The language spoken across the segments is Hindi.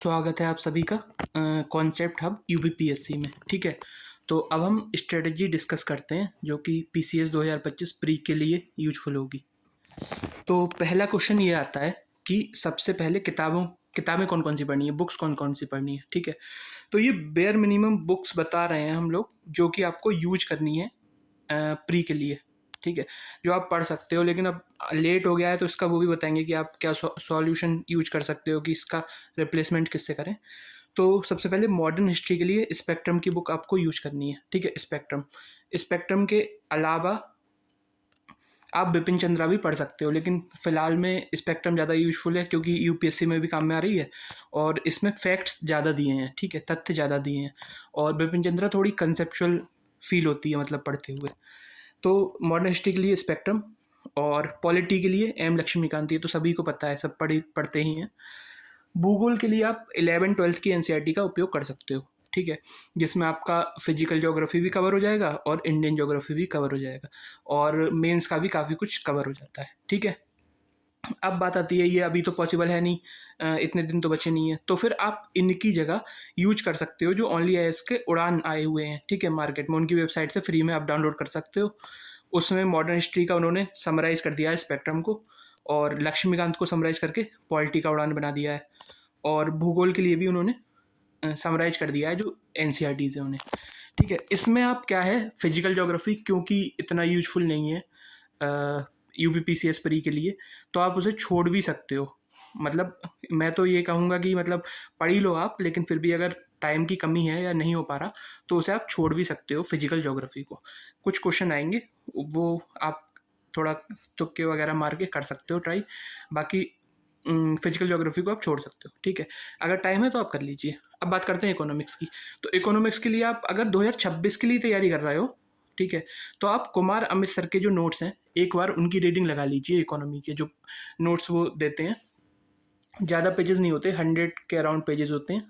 स्वागत है आप सभी का कॉन्सेप्ट हब यूपीपीएससी में। ठीक है, तो अब हम स्ट्रेटजी डिस्कस करते हैं जो कि पीसीएस 2025 प्री के लिए यूजफुल होगी। तो पहला क्वेश्चन ये आता है कि सबसे पहले किताबें कौन कौन सी पढ़नी है, बुक्स कौन कौन सी पढ़नी है। ठीक है, तो ये बेयर मिनिमम बुक्स बता रहे हैं हम लोग जो कि आपको यूज करनी है प्री के लिए। ठीक है, जो आप पढ़ सकते हो, लेकिन अब लेट हो गया है तो इसका वो भी बताएंगे कि आप क्या सॉल्यूशन यूज कर सकते हो कि इसका रिप्लेसमेंट किससे करें। तो सबसे पहले मॉडर्न हिस्ट्री के लिए स्पेक्ट्रम की बुक आपको यूज करनी है। ठीक है, स्पेक्ट्रम स्पेक्ट्रम के अलावा आप बिपिन चंद्रा भी पढ़ सकते हो, लेकिन फिलहाल में स्पेक्ट्रम ज़्यादा यूजफुल है क्योंकि यूपीएससी में भी काम में आ रही है और इसमें फैक्ट्स ज़्यादा दिए हैं। ठीक है, तथ्य ज़्यादा दिए हैं और बिपिन चंद्रा थोड़ी कंसेप्चुअल फील होती है मतलब पढ़ते हुए। तो मॉडर्न हिस्ट्री के लिए स्पेक्ट्रम और पॉलिटी के लिए एम लक्ष्मीकांत, ये तो सभी को पता है, सब पढ़ते ही हैं। भूगोल के लिए आप 11th-12th की एनसीईआरटी का उपयोग कर सकते हो। ठीक है, जिसमें आपका फिजिकल ज्योग्राफी भी कवर हो जाएगा और इंडियन ज्योग्राफी भी कवर हो जाएगा और मेंस का भी काफ़ी कुछ कवर हो जाता है। ठीक है, अब बात आती है, ये अभी तो पॉसिबल है नहीं, इतने दिन तो बचे नहीं है, तो फिर आप इनकी जगह यूज कर सकते हो जो ओनली आईएएस के उड़ान आए हुए हैं। ठीक है, मार्केट में उनकी वेबसाइट से फ्री में आप डाउनलोड कर सकते हो। उसमें मॉडर्न हिस्ट्री का उन्होंने समराइज़ कर दिया है स्पेक्ट्रम को, और लक्ष्मीकांत को समराइज़ करके पॉलिटी का उड़ान बना दिया है, और भूगोल के लिए भी उन्होंने समराइज कर दिया है जो एनसीईआरटीज़ है उन्हें। ठीक है, इसमें आप क्या है, फिजिकल ज्योग्राफी क्योंकि इतना यूजफुल नहीं है यूपीपीसीएस प्री के लिए, तो आप उसे छोड़ भी सकते हो। मतलब मैं तो ये कहूँगा कि मतलब पढ़ ही लो आप, लेकिन फिर भी अगर टाइम की कमी है या नहीं हो पा रहा तो उसे आप छोड़ भी सकते हो फिजिकल ज्योग्राफी को। कुछ क्वेश्चन आएंगे वो आप थोड़ा तुक्के वगैरह मार के कर सकते हो ट्राई, बाकी फिजिकल ज्योग्राफी को आप छोड़ सकते हो। ठीक है, अगर टाइम है तो आप कर लीजिए। अब बात करते हैं इकोनॉमिक्स की। तो इकोनॉमिक्स के लिए आप अगर 2026 के लिए तैयारी कर रहे हो, ठीक है, तो आप कुमार अमित सर के जो नोट्स हैं एक बार उनकी रीडिंग लगा लीजिए। इकोनॉमी के जो नोट्स वो देते हैं, ज़्यादा पेजेस नहीं होते, 100 के अराउंड पेजेस होते हैं,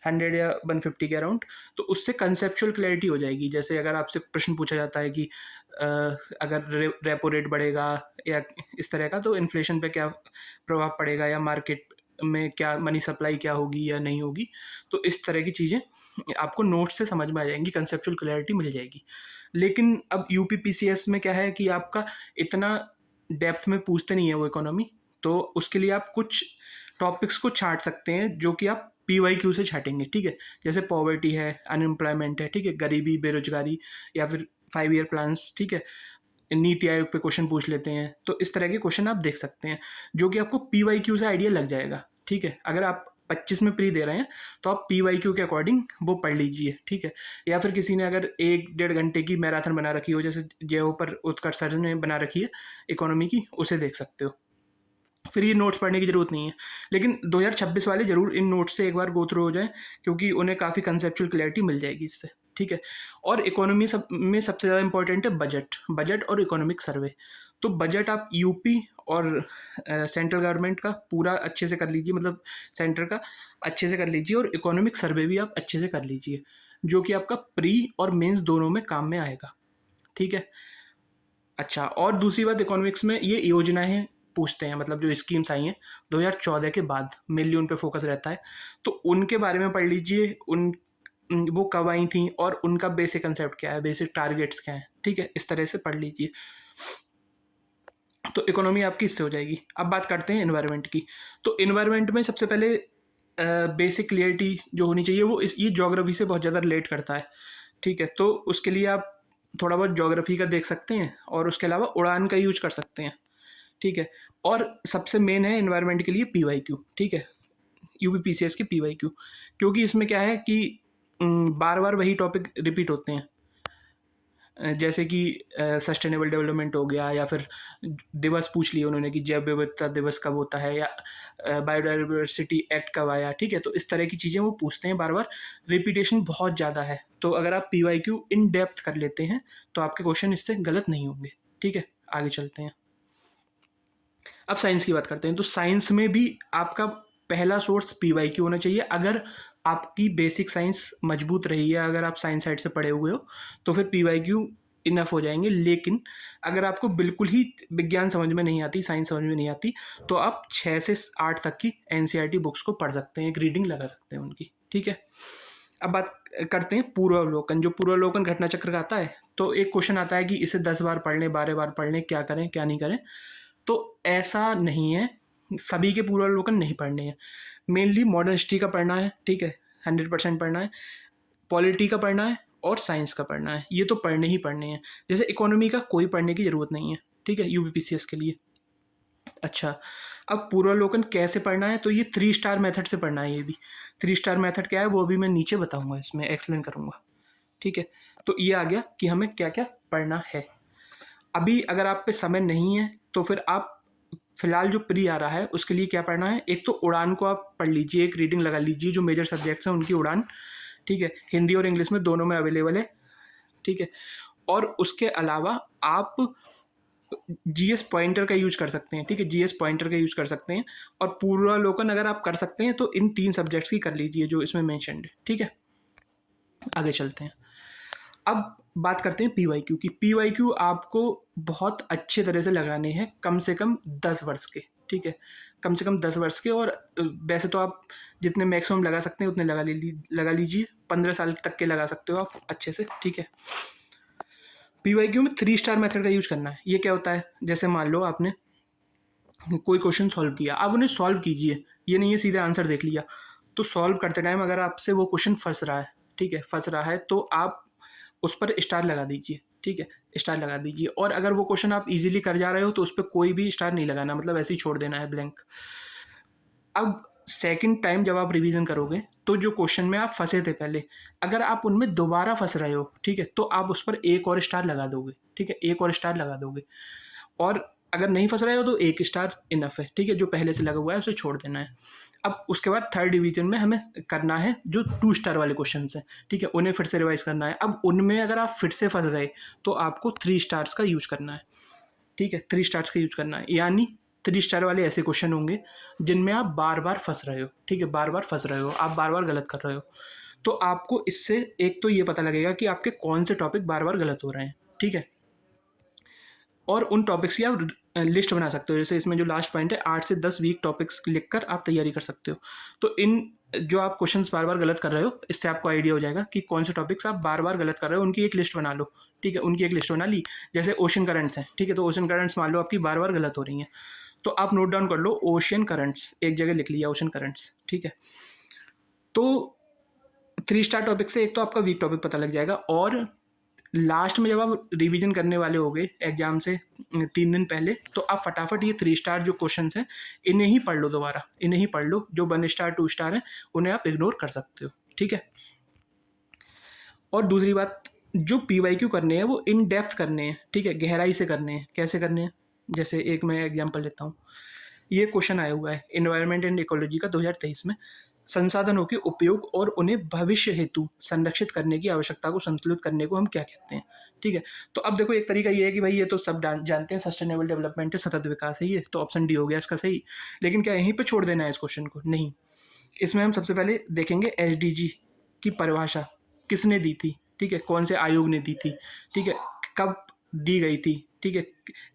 100 या 150 के अराउंड। तो उससे कंसेप्चुअल क्लैरिटी हो जाएगी। जैसे अगर आपसे प्रश्न पूछा जाता है कि अगर रेपो रेट बढ़ेगा या इस तरह का, तो इन्फ्लेशन पे क्या प्रभाव पड़ेगा, या मार्केट में क्या मनी सप्लाई क्या होगी या नहीं होगी, तो इस तरह की चीज़ें आपको नोट्स से समझ में आ जाएंगी, कंसेप्चुअल क्लैरिटी मिल जाएगी। लेकिन अब यूपीपीसीएस में क्या है कि आपका इतना डेप्थ में पूछते नहीं है वो इकोनॉमी, तो उसके लिए आप कुछ टॉपिक्स को छांट सकते हैं जो कि आप पीवाईक्यू से छाटेंगे। ठीक है, जैसे पॉवर्टी है, अनएम्प्लॉयमेंट है, ठीक है, गरीबी, बेरोजगारी, या फिर 5 ईयर प्लान्स। ठीक है, नीति आयोग पे क्वेश्चन पूछ लेते हैं, तो इस तरह के क्वेश्चन आप देख सकते हैं जो कि आपको पीवाईक्यू से आइडिया लग जाएगा। ठीक है, अगर आप 25 में प्री दे रहे हैं तो आप पीवाईक्यू के अकॉर्डिंग वो पढ़ लीजिए। ठीक है, या फिर किसी ने अगर 1-1.5 घंटे की मैराथन बना रखी हो, जैसे जेओ पर उत्कर्ष सर ने बना रखी है इकोनॉमी की, उसे देख सकते हो। फिर ये नोट्स पढ़ने की ज़रूरत नहीं है, लेकिन 2026 वाले ज़रूर इन नोट्स से एक बार गो थ्रू हो जाएं, क्योंकि उन्हें काफ़ी कंसेप्चुअल क्लैरिटी मिल जाएगी इससे। ठीक है, और इकोनॉमी में सबसे ज़्यादा इंपॉर्टेंट है बजट और इकोनॉमिक सर्वे। तो बजट आप यूपी और सेंट्रल गवर्नमेंट का पूरा अच्छे से कर लीजिए, मतलब सेंटर का अच्छे से कर लीजिए, और इकोनॉमिक सर्वे भी आप अच्छे से कर लीजिए, जो कि आपका प्री और मेंस दोनों में काम में आएगा। ठीक है, अच्छा, और दूसरी बात, इकोनॉमिक्स में ये योजनाएं पूछते हैं, मतलब जो स्कीम्स आई हैं 2014 के बाद, मेनली उन पे फोकस रहता है, तो उनके बारे में पढ़ लीजिए। वो कब आई थी और उनका बेसिक कंसेप्ट क्या है, बेसिक टारगेट्स क्या है। ठीक है, इस तरह से पढ़ लीजिए, तो इकोनॉमी आपकी इससे हो जाएगी। अब बात करते हैं इन्वायरमेंट की। तो इन्वायरमेंट में सबसे पहले बेसिक क्लियरिटी जो होनी चाहिए वो ये ज्योग्राफी से बहुत ज़्यादा रिलेट करता है। ठीक है, तो उसके लिए आप थोड़ा बहुत ज्योग्राफी का देख सकते हैं और उसके अलावा उड़ान का यूज कर सकते हैं। ठीक है, और सबसे मेन है इन्वायरमेंट के लिए पीवाईक्यू। ठीक है, यूपीपीसीएस के पीवाईक्यू, क्योंकि इसमें क्या है कि बार बार वही टॉपिक रिपीट होते हैं। जैसे कि सस्टेनेबल डेवलपमेंट हो गया, या फिर दिवस पूछ लिए उन्होंने कि जैव विविधता दिवस कब होता है, या बायोडाइवर्सिटी एक्ट कब आया। ठीक है, तो इस तरह की चीज़ें वो पूछते हैं बार बार, रिपीटेशन बहुत ज़्यादा है। तो अगर आप पीवाईक्यू इन डेप्थ कर लेते हैं तो आपके क्वेश्चन इससे गलत नहीं होंगे। ठीक है, आगे चलते हैं। अब साइंस की बात करते हैं। तो साइंस में भी आपका पहला सोर्स पीवाईक्यू होना चाहिए। अगर आपकी बेसिक साइंस मजबूत रही है, अगर आप साइंस साइड से पढ़े हुए हो, तो फिर पीवाईक्यू इनफ हो जाएंगे। लेकिन अगर आपको बिल्कुल ही विज्ञान समझ में नहीं आती, साइंस समझ में नहीं आती, तो आप 6 से 8 तक की एनसीईआरटी बुक्स को पढ़ सकते हैं, एक रीडिंग लगा सकते हैं उनकी। ठीक है, अब बात करते हैं पूर्वावलोकन। जो पूर्वावलोकन घटना चक्र का आता है, तो एक क्वेश्चन आता है कि इसे 10 बार पढ़ लें, 12 बार पढ़ लें, क्या करें क्या नहीं करें। तो ऐसा नहीं है, सभी के पूर्वावलोकन नहीं पढ़ने हैं। मेनली मॉडर्न हिस्ट्री का पढ़ना है, ठीक है, 100% पढ़ना है, पॉलिटी का पढ़ना है और साइंस का पढ़ना है, ये तो पढ़ने ही पढ़ने हैं। जैसे इकोनॉमी का कोई पढ़ने की ज़रूरत नहीं है, ठीक है, यूपीपीसीएस के लिए। अच्छा, अब पूर्वावलोकन कैसे पढ़ना है, तो ये 3 स्टार मेथड से पढ़ना है। ये भी 3 स्टार मेथड क्या है वो भी मैं नीचे बताऊंगा, इसमें एक्सप्लेन करूंगा। ठीक है, तो ये आ गया कि हमें क्या क्या पढ़ना है। अभी अगर आप पे समय नहीं है तो फिर आप फिलहाल जो प्री आ रहा है उसके लिए क्या पढ़ना है, एक तो उड़ान को आप पढ़ लीजिए, एक रीडिंग लगा लीजिए, जो मेजर सब्जेक्ट्स हैं उनकी उड़ान, ठीक है, हिंदी और इंग्लिश में दोनों में अवेलेबल है। ठीक है, और उसके अलावा आप जीएस पॉइंटर का यूज कर सकते हैं, ठीक है, जीएस पॉइंटर का यूज कर सकते हैं। और पूर्वावलोकन अगर आप कर सकते हैं तो इन 3 सब्जेक्ट्स की कर लीजिए जो इसमें मेंशन्ड है। ठीक है, आगे चलते हैं। अब बात करते हैं पीवाईक्यू की। पीवाईक्यू आपको बहुत अच्छे तरह से लगाने हैं, कम से कम 10 वर्ष के। ठीक है, कम से कम 10 वर्ष के, और वैसे तो आप जितने मैक्सिमम लगा सकते हैं उतने लगा लीजिए। 15 साल तक के लगा सकते हो आप अच्छे से। ठीक है, पीवाईक्यू में 3 स्टार मेथड का यूज करना है। ये क्या होता है, जैसे मान लो आपने कोई क्वेश्चन सॉल्व किया, आप उन्हें सॉल्व कीजिए, ये नहीं है सीधे आंसर देख लिया। तो सॉल्व करते टाइम अगर आपसे वो क्वेश्चन फंस रहा है, ठीक है, फंस रहा है, तो आप उस पर स्टार लगा दीजिए। ठीक है, स्टार लगा दीजिए। और अगर वो क्वेश्चन आप इजीली कर जा रहे हो तो उस पर कोई भी स्टार नहीं लगाना, मतलब ऐसे ही छोड़ देना है ब्लैंक। अब सेकंड टाइम जब आप रिवीजन करोगे तो जो क्वेश्चन में आप फंसे थे पहले, अगर आप उनमें दोबारा फंस रहे हो, ठीक है, तो आप उस पर एक और स्टार लगा दोगे। ठीक है, एक और स्टार लगा दोगे। और अगर नहीं फंस रहे हो तो 1 स्टार इनफ है। ठीक है, जो पहले से लगा हुआ है उसे छोड़ देना है। अब उसके बाद थर्ड डिवीजन में हमें करना है जो 2 स्टार वाले क्वेश्चन हैं, ठीक है, उन्हें फिर से रिवाइज करना है। अब उनमें अगर आप फिर से फंस गए तो आपको 3 स्टार्स का यूज करना है। ठीक है, 3 स्टार्स का यूज करना है, यानी 3 स्टार वाले ऐसे क्वेश्चन होंगे जिनमें आप बार बार फंस रहे हो। ठीक है, बार बार फंस रहे हो, आप बार बार गलत कर रहे हो। तो आपको इससे एक तो ये पता लगेगा कि आपके कौन से टॉपिक बार बार गलत हो रहे हैं। ठीक है, और उन टॉपिक्स की आप लिस्ट बना सकते हो। जैसे इसमें जो लास्ट पॉइंट है, 8 से 10 वीक टॉपिक्स लिखकर आप तैयारी कर सकते हो। तो इन जो आप क्वेश्चंस बार बार गलत कर रहे हो, इससे आपको आइडिया हो जाएगा कि कौन से टॉपिक्स आप बार बार गलत कर रहे हो, उनकी एक लिस्ट बना लो। ठीक है, उनकी एक लिस्ट बना ली। जैसे ओशन करंट्स हैं, ठीक है, तो ओशन करंट्स मान लो आपकी बार बार गलत हो रही हैं, तो आप नोट डाउन कर लो ओशन करंट्स, एक जगह लिख लिया ओशन करंट्स। ठीक है, तो 3 स्टार टॉपिक से एक तो आपका वीक टॉपिक पता लग जाएगा, और लास्ट में जब आप रिवीजन करने वाले होगे एग्जाम से 3 दिन पहले, तो आप फटाफट ये 3 स्टार जो क्वेश्चन हैं इन्हें ही पढ़ लो, दोबारा इन्हें ही पढ़ लो। जो 1 स्टार 2 स्टार हैं उन्हें आप इग्नोर कर सकते हो। ठीक है, और दूसरी बात, जो पीवाईक्यू करने हैं वो इन डेप्थ करने हैं। ठीक है, गहराई से करने हैं। कैसे करने हैं, जैसे एक मैं एग्जाम्पल लेता हूँ। ये क्वेश्चन आया हुआ है इन्वायरमेंट एंड इकोलॉजी का 2023 में, संसाधनों के उपयोग और उन्हें भविष्य हेतु संरक्षित करने की आवश्यकता को संतुलित करने को हम क्या कहते हैं। ठीक है, तो अब देखो एक तरीका ये है कि भाई ये तो सब जानते हैं, सस्टेनेबल डेवलपमेंट है, सतत विकास है, ये तो ऑप्शन डी हो गया इसका सही। लेकिन क्या यहीं पे छोड़ देना है इस क्वेश्चन को? नहीं, इसमें हम सबसे पहले देखेंगे एसडीजी की परिभाषा किसने दी थी। ठीक है, कौन से आयोग ने दी थी, ठीक है, कब दी गई थी, ठीक है,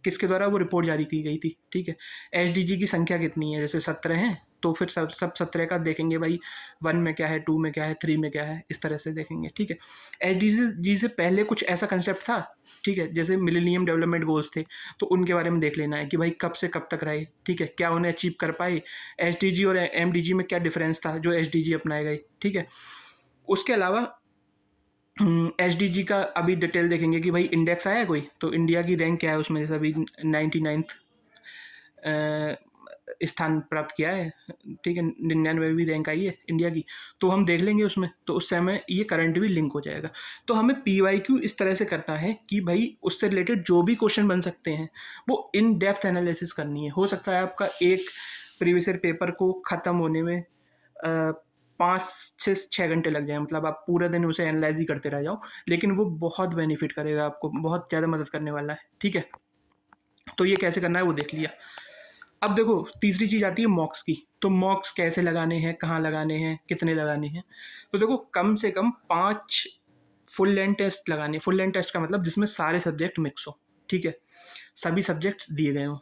किसके द्वारा वो रिपोर्ट जारी की गई थी। ठीक है, एसडीजी की संख्या कितनी है, जैसे 17 हैं तो फिर सब 17 का देखेंगे भाई, 1 में क्या है, 2 में क्या है, 3 में क्या है, इस तरह से देखेंगे। ठीक है, एसडीजी से पहले कुछ ऐसा कंसेप्ट था, ठीक है, जैसे मिलेनियम डेवलपमेंट गोल्स थे, तो उनके बारे में देख लेना है कि भाई कब से कब तक रहे, ठीक है, क्या उन्हें अचीव कर पाए, एसडीजी और एमडीजी में क्या डिफरेंस था जो एसडीजी अपनाए गए। ठीक है, उसके अलावा एसडीजी का अभी डिटेल देखेंगे कि भाई इंडेक्स आया है कोई, तो इंडिया की रैंक क्या है उसमें, जैसे अभी 99th स्थान प्राप्त किया है। ठीक है, 99वीं रैंक आई है इंडिया की, तो हम देख लेंगे उसमें, तो उस समय ये करंट भी लिंक हो जाएगा। तो हमें पीवाईक्यू इस तरह से करना है कि भाई उससे रिलेटेड जो भी क्वेश्चन बन सकते हैं वो इन डेप्थ एनालिसिस करनी है। हो सकता है आपका एक प्रीवियस ईयर पेपर को ख़त्म होने में 5 से 6 घंटे लग जाए, मतलब आप पूरा दिन उसे एनालाइज ही करते रह जाओ, लेकिन वो बहुत बेनिफिट करेगा आपको, बहुत ज़्यादा मदद करने वाला है। ठीक है, तो ये कैसे करना है वो देख लिया। अब देखो तीसरी चीज़ आती है मॉक्स की। तो मॉक्स कैसे लगाने हैं, कहाँ लगाने हैं, कितने लगाने हैं। तो देखो कम से कम 5 फुल लेंथ टेस्ट लगानी है। फुल लेंथ टेस्ट का मतलब जिसमें सारे सब्जेक्ट मिक्स हो, ठीक है, सभी सब्जेक्ट्स दिए गए हों।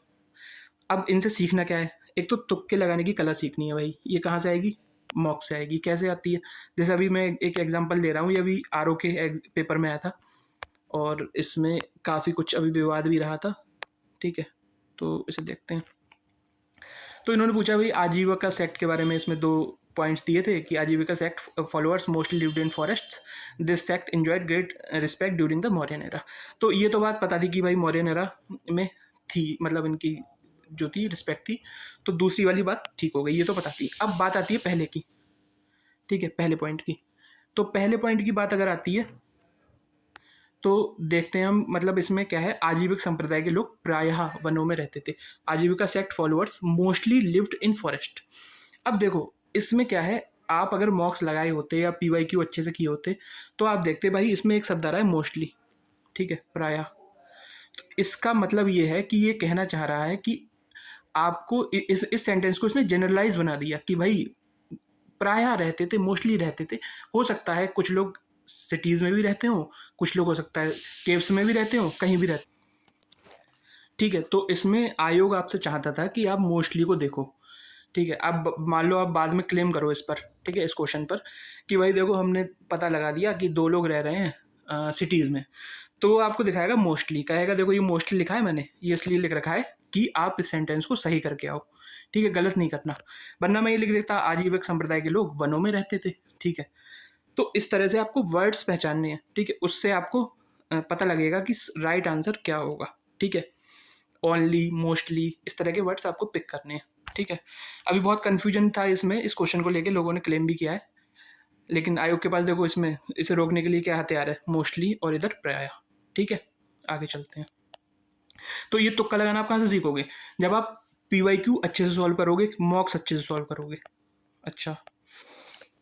अब इनसे सीखना क्या है, एक तो तुक्के लगाने की कला सीखनी है भाई। ये कहाँ से आएगी, मॉक से आएगी। कैसे आती है, जैसे अभी मैं एक एग्जांपल दे रहा हूँ, ये अभी आर के पेपर में आया था और इसमें काफ़ी कुछ अभी विवाद भी रहा था, ठीक है, तो इसे देखते हैं। तो इन्होंने पूछा भाई आजीविका सेक्ट के बारे में, इसमें 2 पॉइंट्स दिए थे कि आजीविका sect followers mostly lived in forests, this sect enjoyed great respect during the Mauryan era. तो ये तो बात पता थी कि भाई मौर्यन एरा में थी, मतलब इनकी जो थी रिस्पेक्ट थी, तो दूसरी वाली बात ठीक हो गई, ये तो पता थी। अब बात आती है पहले की, ठीक है, पहले पॉइंट की। तो पहले पॉइंट की बात अगर आती है तो देखते हैं हम, मतलब इसमें क्या है, आजीविक संप्रदाय के लोग प्रायः वनों में रहते थे। आजीविका sect followers mostly lived in forest. अब देखो इसमें क्या है, आप अगर मॉक्स लगाए होते या पीवाईक्यू अच्छे से किए होते तो आप देखते भाई इसमें एक शब्द आ रहा है मोस्टली, ठीक है, प्रायः। तो इसका मतलब ये है कि ये कहना चाह रहा है कि आपको इस सेंटेंस को इसने जनरलाइज बना दिया कि भाई प्रायः रहते थे, मोस्टली रहते थे। हो सकता है कुछ लोग सिटीज़ में भी रहते हों, कुछ लोग हो सकता है केव्स में भी रहते हों, कहीं भी रहते, ठीक है। तो इसमें आयोग आपसे चाहता था कि आप मोस्टली को देखो, ठीक है। अब मान लो आप बाद में क्लेम करो इस पर, ठीक है, इस क्वेश्चन पर कि भाई देखो हमने पता लगा दिया कि 2 लोग रह रहे हैं सिटीज़ में, तो वो आपको दिखाएगा मोस्टली, कहेगा देखो ये मोस्टली लिखा है मैंने, ये इसलिए लिख रखा है कि आप इस सेंटेंस को सही करके आओ, ठीक है, गलत नहीं करना। वरना मैं ये लिख देता आजीविक संप्रदाय के लोग वनों में रहते थे, ठीक है। तो इस तरह से आपको वर्ड्स पहचानने हैं, ठीक है, उससे आपको पता लगेगा कि राइट आंसर क्या होगा, ठीक है। ओनली, मोस्टली, इस तरह के वर्ड्स आपको पिक करने हैं, ठीक है। अभी बहुत कन्फ्यूजन था इसमें, इस क्वेश्चन को लेके लोगों ने क्लेम भी किया है, लेकिन आयोग के पास देखो इसमें इसे रोकने के लिए क्या हथियार है, मोस्टली और इधर प्रायः, ठीक है। आगे चलते हैं। तो ये तुक्का लगाना आप कहाँ से सीखोगे, जब आप पीवाईक्यू अच्छे से सॉल्व करोगे, मॉक्स अच्छे से सॉल्व करोगे। अच्छा,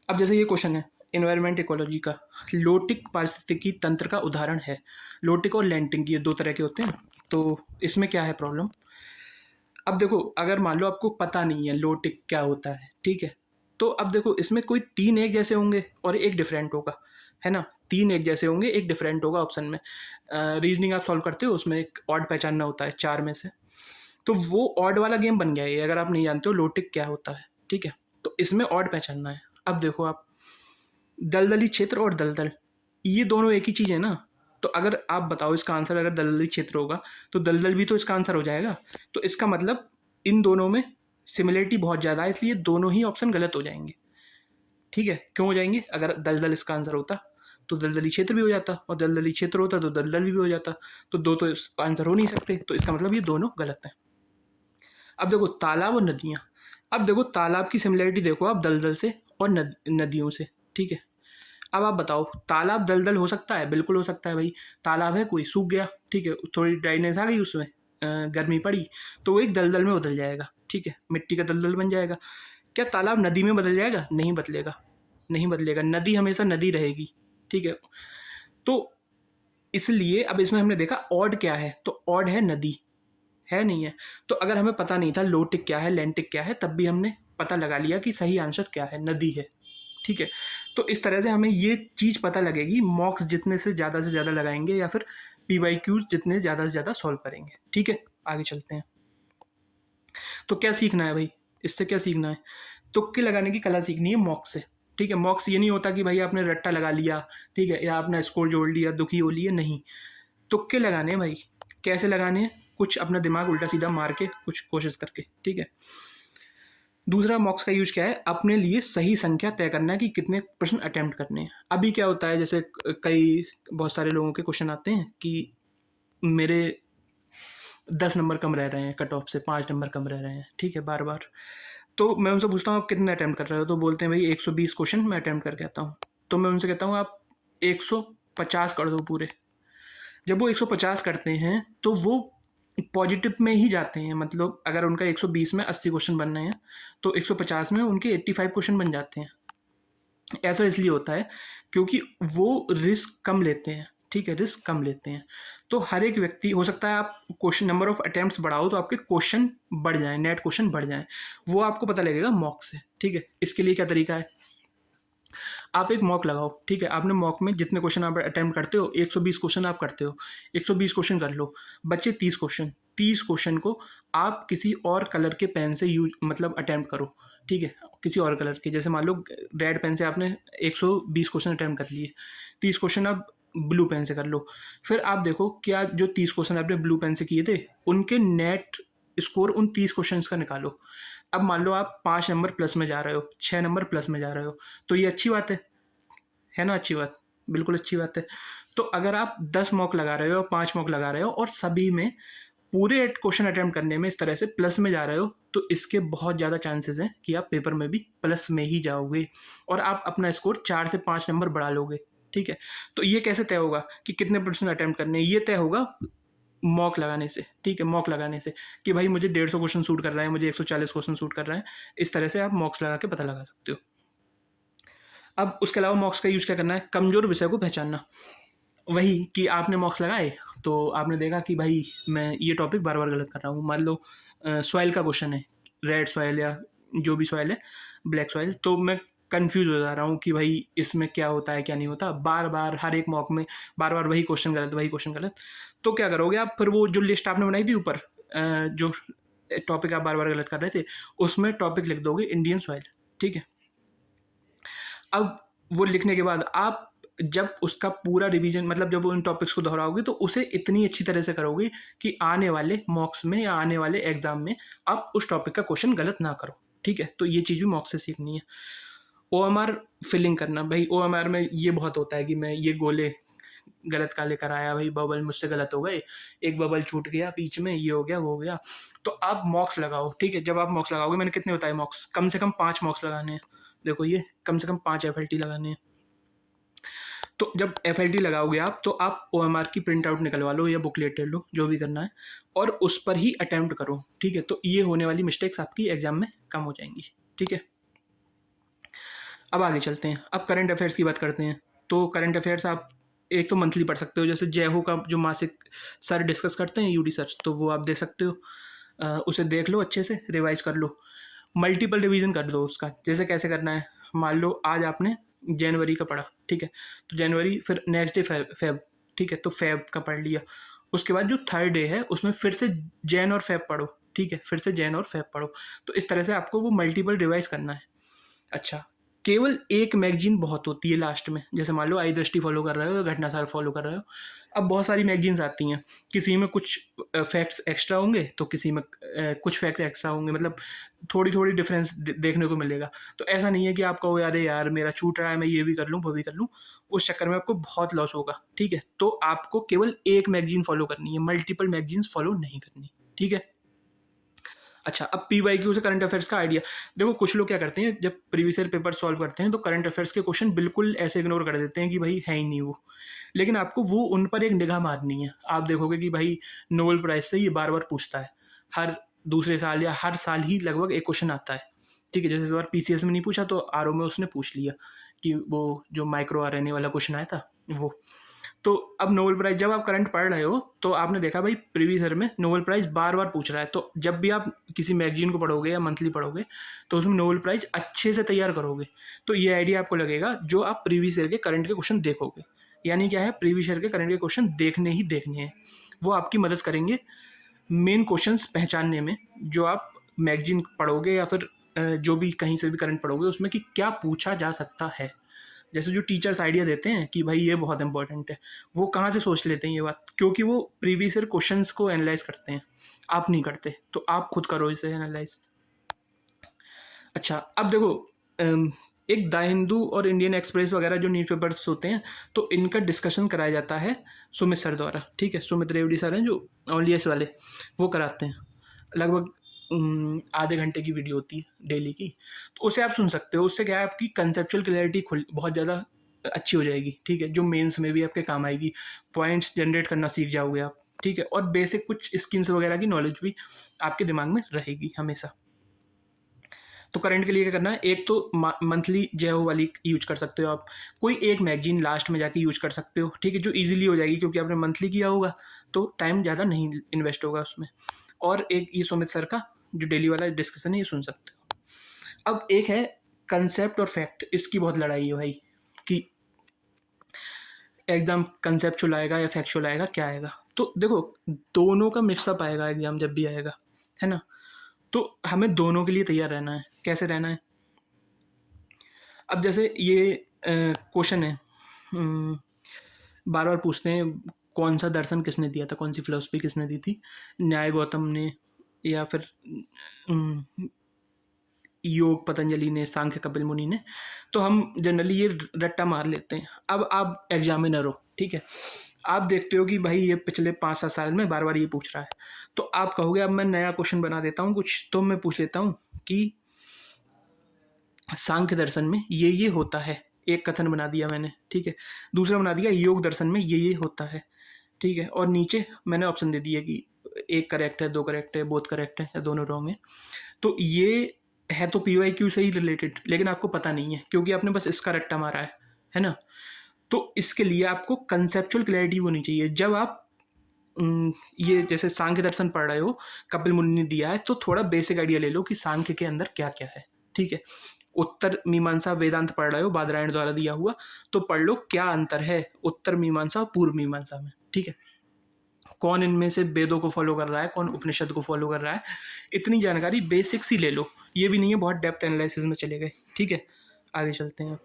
अब जैसे ये क्वेश्चन है एनवायरमेंट इकोलॉजी का, लोटिक पारिस्थितिकी तंत्र का उदाहरण है। लोटिक और लैंटिंग ये 2 तरह के होते हैं, तो इसमें क्या है प्रॉब्लम। अब देखो अगर मान लो आपको पता नहीं है लोटिक क्या होता है, ठीक है, तो अब देखो इसमें कोई 3 एक जैसे होंगे और एक डिफरेंट होगा, है ना। 3 एक जैसे होंगे, एक डिफरेंट होगा ऑप्शन में। रीजनिंग आप सॉल्व करते हो, उसमें एक ऑड पहचानना होता है 4 में से, तो वो ऑड वाला गेम बन गया ये, अगर आप नहीं जानते हो लोटिक क्या होता है, ठीक है। तो इसमें ऑड पहचानना है। अब देखो आप, दलदली क्षेत्र और दलदल, ये दोनों एक ही चीज़ है ना। तो अगर आप बताओ इसका आंसर, अगर दलदली क्षेत्र होगा तो दलदल भी तो इसका आंसर हो जाएगा। तो इसका मतलब इन दोनों में सिमिलरिटी बहुत ज़्यादा है, इसलिए दोनों ही ऑप्शन गलत हो जाएंगे, ठीक है। क्यों हो जाएंगे, अगर दलदल इसका आंसर होता तो दलदली क्षेत्र भी हो जाता, और दलदली क्षेत्र होता तो दलदल भी हो जाता, तो 2 तो आंसर हो नहीं सकते, तो इसका मतलब ये दोनों गलत हैं। अब देखो तालाब और नदियाँ, अब देखो तालाब की सिमिलरिटी देखो आप दलदल से और नदियों से, ठीक है। अब आप बताओ तालाब दलदल हो सकता है, बिल्कुल हो सकता है भाई। तालाब है, कोई सूख गया, ठीक है, थोड़ी ड्राइनेस आ गई उसमें, गर्मी पड़ी, तो वो एक दलदल में बदल जाएगा, ठीक है, मिट्टी का दलदल बन जाएगा। क्या तालाब नदी में बदल जाएगा, नहीं बदलेगा, नहीं बदलेगा, नदी हमेशा नदी रहेगी, ठीक है। तो इसलिए अब इसमें हमने देखा ऑड क्या है, तो ऑड है नदी, है नहीं है। तो अगर हमें पता नहीं था लोटिक क्या है, लेंटिक क्या है, तब भी हमने पता लगा लिया कि सही आंसर क्या है, नदी है, ठीक है। तो इस तरह से हमें ये चीज़ पता लगेगी, मॉक्स जितने से ज़्यादा लगाएंगे या फिर पीवाईक्यूज जितने ज़्यादा से ज़्यादा सॉल्व करेंगे, ठीक है। आगे चलते हैं। तो क्या सीखना है भाई, इससे क्या सीखना है, तुक्के लगाने की कला सीखनी है मॉक्स से, ठीक है। मॉक्स ये नहीं होता कि भाई आपने रट्टा लगा लिया, ठीक है, या आपने स्कोर जोड़ लिया, दुखी हो लिए, नहीं। तुक्के लगाने हैं भाई। कैसे लगाने हैं, कुछ अपना दिमाग उल्टा सीधा मार के, कुछ कोशिश करके, ठीक है। दूसरा मॉक्स का यूज क्या है, अपने लिए सही संख्या तय करना है कि कितने प्रश्न अटेम्प्ट करने हैं। अभी क्या होता है, जैसे कई बहुत सारे लोगों के क्वेश्चन आते हैं कि मेरे 10 नंबर कम रह रहे हैं कट ऑफ से, 5 नंबर कम रह रहे हैं, ठीक है, बार बार। तो मैं उनसे पूछता हूँ आप कितने अटेम्प्ट कर रहे हो, तो बोलते हैं भाई 120 क्वेश्चन मैं अटेम्प्ट करके आता हूँ। तो मैं उनसे कहता हूँ आप 150 कर दो पूरे। जब वो 150 करते हैं तो वो पॉजिटिव में ही जाते हैं, मतलब अगर उनका 120 में 80 क्वेश्चन बनने हैं तो 150 में उनके 85 क्वेश्चन बन जाते हैं। ऐसा इसलिए होता है क्योंकि वो रिस्क कम लेते हैं, ठीक है, रिस्क कम लेते हैं। तो हर एक व्यक्ति, हो सकता है आप क्वेश्चन नंबर ऑफ अटेम्प्ट्स बढ़ाओ तो आपके क्वेश्चन बढ़ जाएं, नेट क्वेश्चन बढ़ जाएं, वो आपको पता लगेगा मॉक से, ठीक है। इसके लिए क्या तरीका है, आप एक मॉक लगाओ, ठीक है। आपने मॉक में जितने क्वेश्चन आप अटेम्प्ट करते हो, 120 क्वेश्चन आप करते हो, 120 क्वेश्चन कर लो, बच्चे 30 क्वेश्चन, 30 क्वेश्चन को आप किसी और कलर के पेन से यूज मतलब अटेम्प्ट करो, ठीक है। किसी और कलर के, जैसे मान लो रेड पेन से आपने 120 क्वेश्चन अटेम्प्ट कर लिए, 30 क्वेश्चन आप ब्लू पेन से कर लो। फिर आप देखो क्या जो 30 क्वेश्चन आपने ब्लू पेन से किए थे उनके नेट स्कोर उन 30 क्वेश्चन का निकालो। अब मान लो आप 5 नंबर प्लस में जा रहे हो, 6 नंबर प्लस में जा रहे हो, तो ये अच्छी बात है ना? अच्छी बात, बिल्कुल अच्छी बात है। तो अगर आप 10 मॉक लगा रहे हो, 5 मॉक लगा रहे हो और सभी में पूरे क्वेश्चन अटेम्प्ट करने में इस तरह से प्लस में जा रहे हो, तो इसके बहुत ज़्यादा चांसेस हैं कि आप पेपर में भी प्लस में ही जाओगे और आप अपना स्कोर 4 से 5 नंबर बढ़ा लोगे, ठीक है। तो ये कैसे तय होगा कि कितने परसेंट अटेम्प्ट करने हैं? ये तय होगा मॉक लगाने से, ठीक है। मॉक लगाने से कि भाई मुझे 150 क्वेश्चन सूट कर रहा है, मुझे 140 क्वेश्चन सूट कर रहा है, इस तरह से आप मॉक्स लगा के पता लगा सकते हो। अब उसके अलावा मॉक्स का यूज क्या करना है? कमजोर विषय को पहचानना। वही कि आपने मॉक्स लगाए तो आपने देखा कि भाई मैं ये टॉपिक बार बार गलत कर रहा हूँ। मान लो सॉइल का क्वेश्चन है, रेड सॉइल या जो भी सॉइल है, ब्लैक सॉइल, तो मैं कंफ्यूज हो जा रहा हूँ कि भाई इसमें क्या होता है क्या नहीं होता, बार बार हर एक मॉक में बार बार वही क्वेश्चन गलत, वही क्वेश्चन गलत। तो क्या करोगे आप? फिर वो जो लिस्ट आपने बनाई थी ऊपर, जो टॉपिक आप बार बार गलत कर रहे थे, उसमें टॉपिक लिख दोगे इंडियन सॉइल, ठीक है। अब वो लिखने के बाद आप जब उसका पूरा रिवीजन मतलब जब उन टॉपिक्स को दोहराओगे तो उसे इतनी अच्छी तरह से करोगे कि आने वाले मॉक्स में या आने वाले एग्जाम में आप उस टॉपिक का क्वेश्चन गलत ना करो, ठीक है। तो ये चीज़ भी मॉक्स से सीखनी है। OMR फिलिंग करना, भाई OMR में ये बहुत होता है कि मैं ये गोले गलत का लेकर आया, भाई बबल मुझसे गलत हो गए, एक बबल छूट गया बीच में, ये हो गया वो हो गया। तो आप मॉक्स लगाओ, ठीक है। जब आप मॉक्स लगाओगे, मैंने कितने बताए मॉक्स? कम से कम 5 मॉक्स लगाने हैं। देखो ये कम से कम 5 FLT लगाने हैं। तो जब FLT लगाओगे आप तो आप OMR की प्रिंट आउट निकलवा लो या बुकलेट ले लो, जो भी करना है, और उस पर ही अटेम्प्ट करो, ठीक है। तो ये होने वाली मिस्टेक्स आपकी एग्जाम में कम हो जाएंगी, ठीक है। अब आगे चलते हैं, अब करंट अफेयर्स की बात करते हैं। तो करंट अफेयर्स आप एक तो मंथली पढ़ सकते हो, जैसे जयहो का जो मासिक सर डिस्कस करते हैं, UD सर, तो वो आप दे सकते हो। उसे देख लो, अच्छे से रिवाइज कर लो, मल्टीपल रिवीजन कर दो उसका। जैसे कैसे करना है? मान लो आज आपने जनवरी का पढ़ा, ठीक है, तो जनवरी, फिर नेक्स्ट डे फेब, ठीक है, तो फेब का पढ़ लिया। उसके बाद जो थर्ड डे है उसमें फिर से जैन और फेब पढ़ो, ठीक है, फिर से जैन और फेब पढ़ो। तो इस तरह से आपको वो मल्टीपल रिवाइज करना है। अच्छा, केवल एक मैगजीन बहुत होती है लास्ट में, जैसे मान लो आई दृष्टि फॉलो कर रहे हो या घटनासार फॉलो कर रहे हो। अब बहुत सारी मैगजीन्स आती हैं, किसी में कुछ फैक्ट्स एक्स्ट्रा होंगे तो किसी में कुछ फैक्ट एक्स्ट्रा होंगे, मतलब थोड़ी थोड़ी डिफरेंस देखने को मिलेगा। तो ऐसा नहीं है कि आप कहो अरे यार मेरा छूट रहा है, मैं ये भी कर लूँ वो भी कर लूँ, उस चक्कर में आपको बहुत लॉस होगा, ठीक है। तो आपको केवल एक मैगजीन फॉलो करनी है, मल्टीपल मैगजीन्स फॉलो नहीं करनी, ठीक है। अच्छा, अब PYQ से करंट अफेयर्स का आइडिया। देखो कुछ लोग क्या करते हैं, जब प्रीवियस ईयर पेपर सॉल्व करते हैं तो करंट अफेयर्स के क्वेश्चन बिल्कुल ऐसे इग्नोर कर देते हैं कि भाई है ही नहीं वो। लेकिन आपको वो उन पर एक निगाह मारनी है। आप देखोगे कि भाई नोबेल प्राइज से ये बार बार पूछता है, हर दूसरे साल या हर साल ही लगभग एक क्वेश्चन आता है, ठीक है। जैसे इस बार PCS में नहीं पूछा तो RO में उसने पूछ लिया कि वो जो माइक्रो RNA वाला क्वेश्चन आया था वो। तो अब नोबेल प्राइज जब आप करंट पढ़ रहे हो तो आपने देखा भाई प्रीवियस ईयर में नोबेल प्राइज बार बार पूछ रहा है, तो जब भी आप किसी मैगजीन को पढ़ोगे या मंथली पढ़ोगे तो उसमें नोबेल प्राइज अच्छे से तैयार करोगे, तो ये आइडिया आपको लगेगा जो आप प्रीवियस ईयर के करंट के क्वेश्चन देखोगे। यानी क्या है, प्रीवियस ईयर के करंट के क्वेश्चन देखने ही देखने हैं, वो आपकी मदद करेंगे मेन क्वेश्चंस पहचानने में, जो आप मैगजीन पढ़ोगे या फिर जो भी कहीं से भी करंट पढ़ोगे उसमें कि क्या पूछा जा सकता है। जैसे जो टीचर्स आइडिया देते हैं कि भाई ये बहुत इंपॉर्टेंट है, वो कहाँ से सोच लेते हैं ये बात? क्योंकि वो प्रीवियस ईयर क्वेश्चंस को एनालाइज करते हैं, आप नहीं करते, तो आप खुद करो इसे एनालाइज। अच्छा, अब देखो एक द हिंदू और इंडियन एक्सप्रेस वगैरह जो न्यूज़पेपर्स होते हैं, तो इनका डिस्कशन कराया जाता है सुमित सर द्वारा, ठीक है। सुमित रेवड़ी सर हैं जो ONS वाले, वो कराते हैं। लगभग आधे घंटे की वीडियो होती है डेली की, तो उसे आप सुन सकते हो। उससे क्या है, आपकी कंसेप्चुअल क्लैरिटी खुल बहुत ज़्यादा अच्छी हो जाएगी, ठीक है, जो मेंस में भी आपके काम आएगी। पॉइंट्स जनरेट करना सीख जाओगे आप, ठीक है, और बेसिक कुछ स्कीम्स वगैरह की नॉलेज भी आपके दिमाग में रहेगी हमेशा। तो करंट के लिए क्या करना है, एक तो मंथली जयो वाली यूज कर सकते हो आप, कोई एक मैगजीन लास्ट में जाके यूज कर सकते हो, ठीक है, जो इजीली हो जाएगी क्योंकि आपने मंथली किया होगा तो टाइम ज़्यादा नहीं इन्वेस्ट होगा उसमें। और एक ये सुमित सर का जो डेली वाला डिस्कशन है ये सुन सकते हो। अब एक है कंसेप्ट और फैक्ट, इसकी बहुत लड़ाई है भाई। कि एग्ज़ाम कंसेप्चुअल आएगा या फैक्चुअल आएगा, क्या आएगा। तो देखो, दोनों का मिक्सअप आएगा एग्ज़ाम जब भी आएगा, है ना? तो हमें दोनों के लिए तैयार रहना है। कैसे रहना है? अब जैसे ये क्वेश्चन है, बार बार पूछते हैं कौन सा दर्शन किसने दिया था, कौन सी फिलोसफी किसने दी थी, न्याय गौतम ने या फिर अम, योग पतंजलि ने, सांख्य कपिल मुनि ने। तो हम जनरली ये रट्टा मार लेते हैं। अब आप एग्जामिनर हो, ठीक है, आप देखते हो कि भाई ये पिछले 5-7 साल में बार बार ये पूछ रहा है, तो आप कहोगे अब मैं नया क्वेश्चन बना देता हूँ कुछ, तो मैं पूछ लेता हूँ कि सांख्य दर्शन में ये होता है, एक कथन बना दिया मैंने, ठीक है। दूसरा बना दिया योग दर्शन में ये होता है, ठीक है। और नीचे मैंने ऑप्शन दे दिया कि एक करेक्ट है, दो करेक्ट है, बोथ करेक्ट है या दोनों रॉन्ग है। तो ये है तो PYQ से ही रिलेटेड, लेकिन आपको पता नहीं है क्योंकि आपने बस इसका रट्टा मारा है ना। तो इसके लिए आपको कंसेप्चुअल क्लैरिटी होनी चाहिए। जब आप ये जैसे सांख्य दर्शन पढ़ रहे हो, कपिल मुनि ने दिया है, तो थोड़ा बेसिक आइडिया ले लो कि सांख्य के अंदर क्या क्या है, ठीक है। उत्तर मीमांसा वेदांत पढ़ रहे हो, बादरायण द्वारा दिया हुआ, तो पढ़ लो क्या अंतर है उत्तर मीमांसा और पूर्व मीमांसा में, ठीक है। कौन इनमें से वेदों को फॉलो कर रहा है, कौन उपनिषद को फॉलो कर रहा है, इतनी जानकारी बेसिक्स ही ले लो। ये भी नहीं है बहुत डेप्थ एनालिसिस में चले गए, ठीक है। आगे चलते हैं।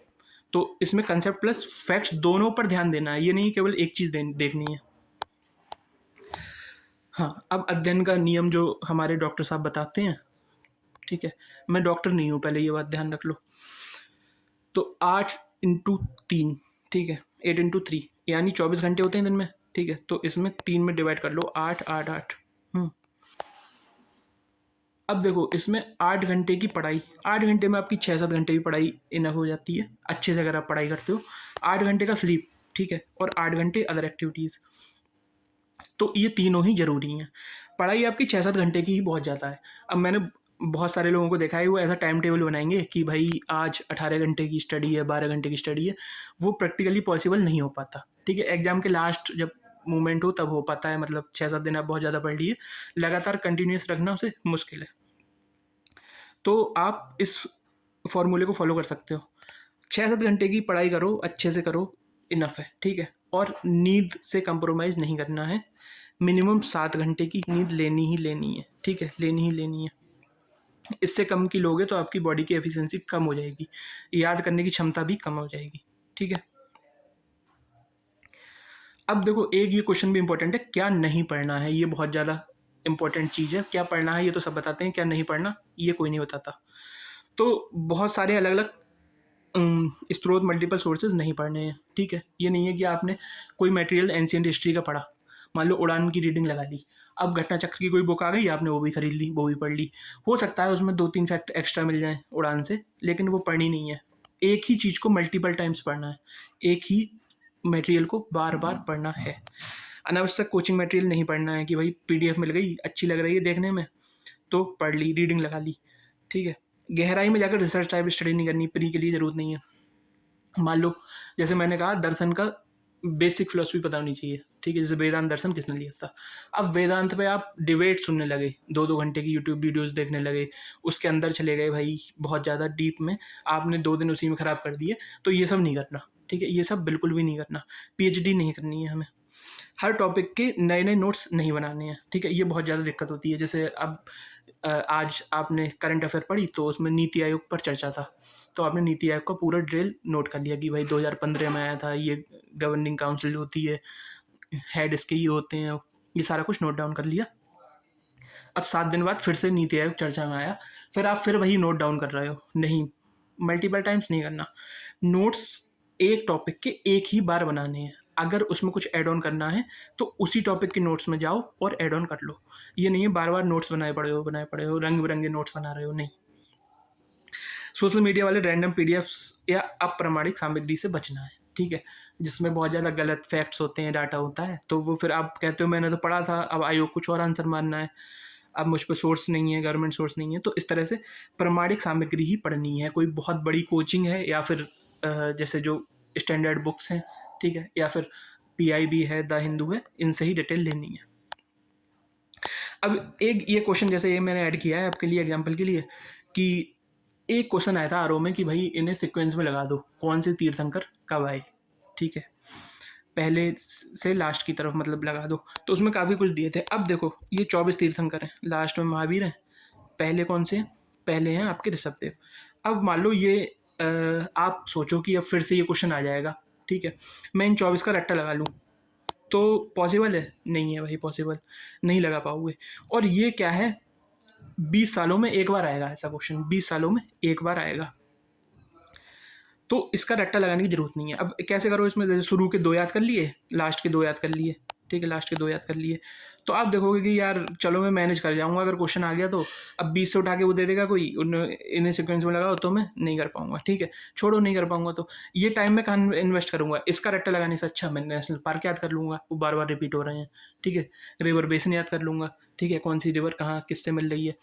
तो इसमें कंसेप्ट प्लस फैक्ट्स दोनों पर ध्यान देना है, ये नहीं केवल एक चीज़ देखनी है। हाँ, अब अध्ययन का नियम जो हमारे डॉक्टर साहब बताते हैं, ठीक है, मैं डॉक्टर नहीं हूँ, पहले ये बात ध्यान रख लो। तो 8 × 3, ठीक है, 8 × 3 यानी 24 घंटे होते हैं दिन में, ठीक है। तो इसमें 3 में डिवाइड कर लो, 8 8 8। अब देखो, इसमें 8 घंटे की पढ़ाई, 8 घंटे में आपकी 6-7 घंटे की पढ़ाई इनफ हो जाती है अच्छे से अगर आप पढ़ाई करते हो। 8 घंटे का स्लीप, ठीक है, और 8 घंटे अदर एक्टिविटीज़। तो ये तीनों ही ज़रूरी हैं। पढ़ाई आपकी 6-7 घंटे की ही बहुत ज़्यादा है। अब मैंने बहुत सारे लोगों को देखा है, वो ऐसा टाइम टेबल बनाएंगे कि भाई आज 18 घंटे की स्टडी है, 12 घंटे की स्टडी है। वो प्रैक्टिकली पॉसिबल नहीं हो पाता, ठीक है। एग्जाम के लास्ट जब मोमेंट हो तब हो पाता है, मतलब 6-7 दिन आप बहुत ज़्यादा पढ़ लिए, लगातार कंटिन्यूस रखना उसे मुश्किल है। तो आप इस फॉर्मूले को फॉलो कर सकते हो। 6-7 घंटे की पढ़ाई करो, अच्छे से करो, इनफ है, ठीक है। और नींद से कंप्रोमाइज़ नहीं करना है। मिनिमम 7 घंटे की नींद लेनी ही लेनी है, ठीक है, लेनी ही लेनी है। इससे कम की लोगे तो आपकी बॉडी की एफिशिएंसी कम हो जाएगी, याद करने की क्षमता भी कम हो जाएगी, ठीक है। अब देखो, एक ये क्वेश्चन भी इंपॉर्टेंट है, क्या नहीं पढ़ना है, ये बहुत ज़्यादा इंपॉर्टेंट चीज़ है। क्या पढ़ना है ये तो सब बताते हैं, क्या नहीं पढ़ना ये कोई नहीं बताता। तो बहुत सारे अलग अलग स्रोत, मल्टीपल सोर्सेज नहीं पढ़ने हैं, ठीक है। ये नहीं है कि आपने कोई मटेरियल एंशियंट हिस्ट्री का पढ़ा, मान लो उड़ान की रीडिंग लगा ली, अब घटना चक्र की कोई बुक आ गई, आपने वो भी खरीद ली, वो भी पढ़ ली। हो सकता है उसमें 2-3 फैक्ट एक्स्ट्रा मिल जाए उड़ान से, लेकिन वो पढ़नी नहीं है। एक ही चीज़ को मल्टीपल टाइम्स पढ़ना है, एक ही मटेरियल को बार बार पढ़ना है। अनावश्यक कोचिंग मटेरियल नहीं पढ़ना है कि भाई PDF मिल गई, अच्छी लग रही है देखने में, तो पढ़ ली, रीडिंग लगा ली, ठीक है। गहराई में जाकर रिसर्च टाइप स्टडी नहीं करनी, प्री के लिए ज़रूरत नहीं है। मान लो जैसे मैंने कहा, दर्शन का बेसिक फिलोसफी पता होनी चाहिए, ठीक है। जैसे वेदांत दर्शन किसने लिया था, अब वेदांत पे आप डिबेट सुनने लगे, 2-2 घंटे की यूट्यूब वीडियोस देखने लगे, उसके अंदर चले गए भाई बहुत ज़्यादा डीप में, आपने 2 दिन उसी में ख़राब कर दिए। तो ये सब नहीं करना, ठीक है, ये सब बिल्कुल भी नहीं करना। PhD नहीं करनी है हमें। हर टॉपिक के नए नए नोट्स नहीं बनाने हैं, ठीक है। ये बहुत ज़्यादा दिक्कत होती है। जैसे अब आज आपने करंट अफेयर पढ़ी, तो उसमें नीति आयोग पर चर्चा था, तो आपने नीति आयोग का पूरा ड्रिल नोट कर लिया कि भाई 2015 में आया था, ये गवर्निंग काउंसिल होती है, हेड इसके ये होते हैं, ये सारा कुछ नोट डाउन कर लिया। अब 7 दिन बाद फिर से नीति आयोग चर्चा में आया, फिर आप फिर वही नोट डाउन कर रहे हो। नहीं, मल्टीपल टाइम्स नहीं करना। नोट्स एक टॉपिक के एक ही बार बनाने हैं। अगर उसमें कुछ ऐड ऑन करना है तो उसी टॉपिक के नोट्स में जाओ और ऐड ऑन कर लो। ये नहीं है बार बार नोट्स बनाए पड़े हो, रंग बिरंगे नोट्स बना रहे हो, नहीं। सोशल मीडिया वाले रैंडम PDFs या अप्रमाणिक सामग्री से बचना है, ठीक है, जिसमें बहुत ज़्यादा गलत फैक्ट्स होते हैं, डाटा होता है। तो वो फिर आप कहते हो मैंने तो पढ़ा था, अब आयोग कुछ और आंसर मानना है, अब मुझ पर सोर्स नहीं है, गवर्नमेंट सोर्स नहीं है। तो इस तरह से प्रमाणिक सामग्री ही पढ़नी है। कोई बहुत बड़ी कोचिंग है या फिर जैसे जो स्टैंडर्ड बुक्स हैं, ठीक है, या फिर PIB है, द हिंदू है, इनसे ही डिटेल लेनी है। अब एक ये क्वेश्चन जैसे ये मैंने ऐड किया है आपके लिए एग्जाम्पल के लिए कि एक क्वेश्चन आया था आरओ में कि भाई इन्हें सीक्वेंस में लगा दो, कौन से तीर्थंकर कब आए, ठीक है, पहले से लास्ट की तरफ मतलब लगा दो। तो उसमें काफ़ी कुछ दिए थे। अब देखो ये 24 तीर्थंकर हैं, लास्ट में महावीर हैं, पहले कौन से हैं, पहले हैं आपके ऋषभदेव। अब मान लो ये आप सोचो कि अब फिर से ये क्वेश्चन आ जाएगा, ठीक है, मैं इन 24 का रट्टा लगा लूँ, तो पॉसिबल है? नहीं है भाई पॉसिबल, नहीं लगा पाओगे। और ये क्या है, 20 सालों में एक बार आएगा ऐसा क्वेश्चन, 20 सालों में एक बार आएगा, तो इसका रट्टा लगाने की जरूरत नहीं है। अब कैसे करो इसमें, जैसे शुरू के दो याद कर लिए, लास्ट के दो याद कर लिए, ठीक है, लास्ट के दो याद कर लिए, तो आप देखोगे कि यार चलो मैं मैनेज कर जाऊंगा अगर क्वेश्चन आ गया तो। अब 20 से उठा के वो दे देगा कोई, इन्हें सीक्वेंस में लगाओ तो मैं नहीं कर पाऊंगा, ठीक है, छोड़ो नहीं कर पाऊंगा, तो ये टाइम मैं कहाँ इन्वेस्ट करूंगा, इसका रट्टा लगाने से अच्छा मैं नेशनल पार्क याद कर लूंगा, वो बार बार रिपीट हो रहे हैं, ठीक है, रिवर बेसिन याद कर लूंगा, ठीक है, कौन सी रिवर कहाँ किससे मिल रही है।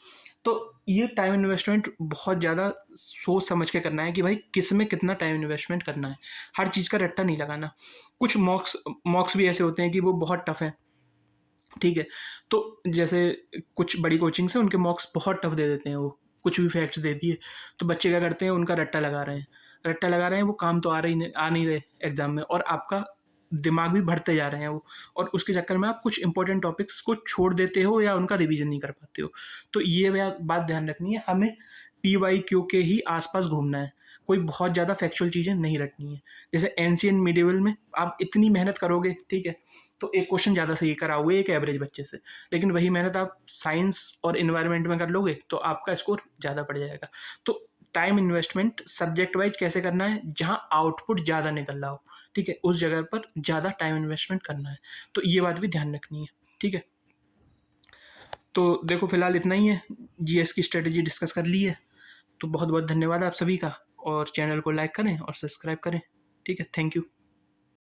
तो ये टाइम इन्वेस्टमेंट बहुत ज़्यादा सोच समझ के करना है कि भाई किस में कितना टाइम इन्वेस्टमेंट करना है, हर चीज़ का रट्टा नहीं लगाना। कुछ मॉक्स मॉक्स भी ऐसे होते हैं कि वो बहुत टफ हैं, ठीक है, तो जैसे कुछ बड़ी कोचिंग्स हैं उनके मॉक्स बहुत टफ दे देते हैं, वो कुछ भी फैक्ट्स दे दिए, तो बच्चे क्या करते हैं, उनका रट्टा लगा रहे हैं, रट्टा लगा रहे हैं, वो काम तो आ नहीं रहे एग्जाम में, और आपका दिमाग भी भरते जा रहे हैं वो, और उसके चक्कर में आप कुछ इंपॉर्टेंट टॉपिक्स को छोड़ देते हो या उनका रिवीजन नहीं कर पाते हो। तो ये बात ध्यान रखनी है, हमें PYQ के ही आसपास घूमना है, कोई बहुत ज़्यादा फैक्चुअल चीज़ें नहीं रटनी है। जैसे एंशियंट मिडिवल में आप इतनी मेहनत करोगे, ठीक है, तो एक क्वेश्चन ज़्यादा सही कराओगे एक एवरेज बच्चे से, लेकिन वही मेहनत आप साइंस और इन्वायरमेंट में कर लोगे तो आपका स्कोर ज़्यादा पड़ जाएगा। तो टाइम इन्वेस्टमेंट सब्जेक्ट वाइज कैसे करना है, जहाँ आउटपुट ज़्यादा निकल रहा हो, ठीक है, उस जगह पर ज़्यादा टाइम इन्वेस्टमेंट करना है, तो ये बात भी ध्यान रखनी है, ठीक है। तो देखो फिलहाल इतना ही है, GS की स्ट्रेटेजी डिस्कस कर ली है, तो बहुत बहुत धन्यवाद आप सभी का, और चैनल को लाइक करें और सब्सक्राइब करें, ठीक है, थैंक यू।